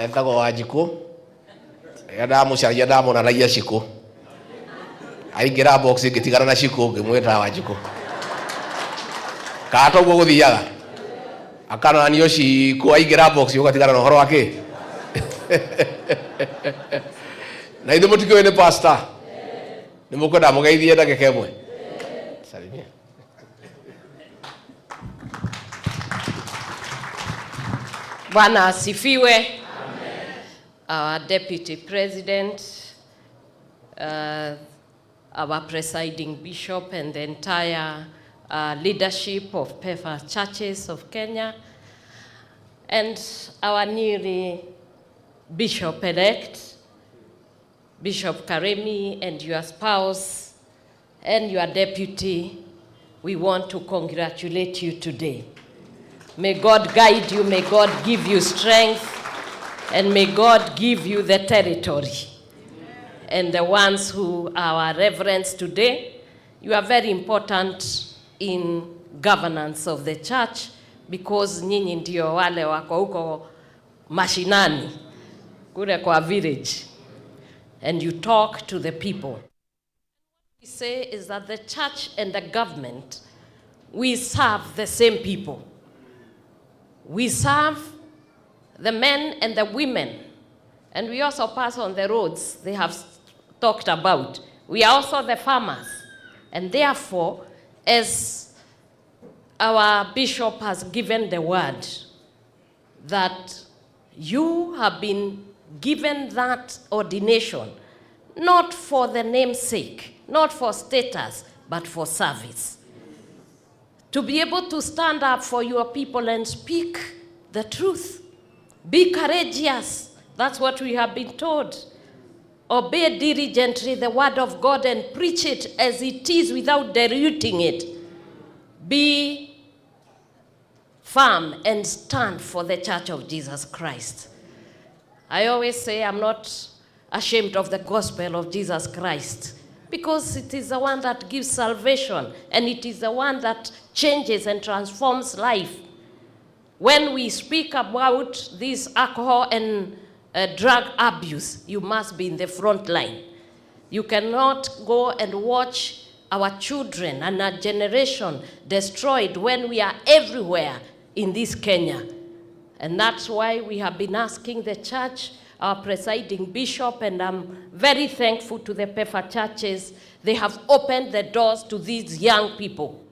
Etago Wajiko. Yadamu Shayadamu na Raya Shiko. Aingira box gitigara na Shiko ngimweta Wajiko. Kato gogo thiaga. Akana ni yoshi ko aingira box yogatigara no horo wake. Na ithu mutikio ni pastor. Ni mukwenda mugeithie ndagika imwe. Salimia. Bwana asifiwe. Our Deputy President, our Presiding Bishop and the entire leadership of PEFA Churches of Kenya, and our newly Bishop-elect, Bishop Karemi, and your spouse and your deputy, we want to congratulate you today. May God guide you, may God give you strength, and may God give you the territory. And the ones who are our reverends today, you are very important in governance of the church, because nyinyi ndio wale wako huko mashinani, kule kwa village, and you talk to the people. What we say is that the church and the government, we serve the same people. We serve the men and the women, and we also pass on the roads they have talked about. We are also the farmers, and therefore, as our bishop has given the word, that you have been given that ordination, not for the name's sake, not for status, but for service. To be able to stand up for your people and speak the truth. Be courageous. That's what we have been told. Obey diligently the word of God and preach it as it is without diluting it. Be firm and stand for the Church of Jesus Christ. I always say I'm not ashamed of the gospel of Jesus Christ, because it is the one that gives salvation, and it is the one that changes and transforms life. When we speak about this alcohol and drug abuse, you must be in the front line. You cannot go and watch our children and our generation destroyed when we are everywhere in this Kenya. And that's why we have been asking the church, our presiding bishop, and I'm very thankful to the PEFA churches. They have opened the doors to these young people,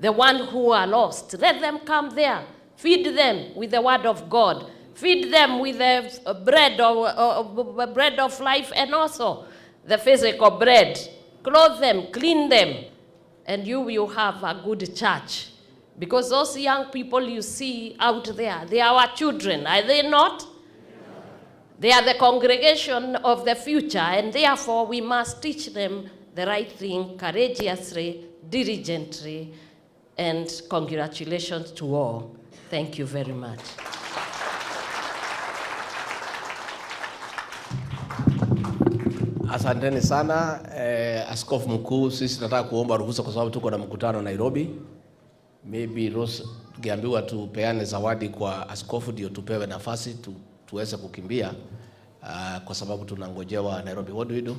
the ones who are lost. Let them come there. Feed them with the word of God. Feed them with the bread of life, and also the physical bread. Clothe them, clean them, and you will have a good church. Because those young people you see out there, they are our children, are they not? They are the congregation of the future, and therefore we must teach them the right thing courageously, diligently, and congratulations to all. Thank you very much. Asanteni sana. Askofu mkuu, sisi tunataka kuomba ruhusa kwa sababu tuko na mkutano Nairobi. Maybe Rose tukiambiwa tupeane zawadi kwa askofu ndio tupewe nafasi tuweze kukimbia kwa sababu tunangojewa Nairobi. What do we do?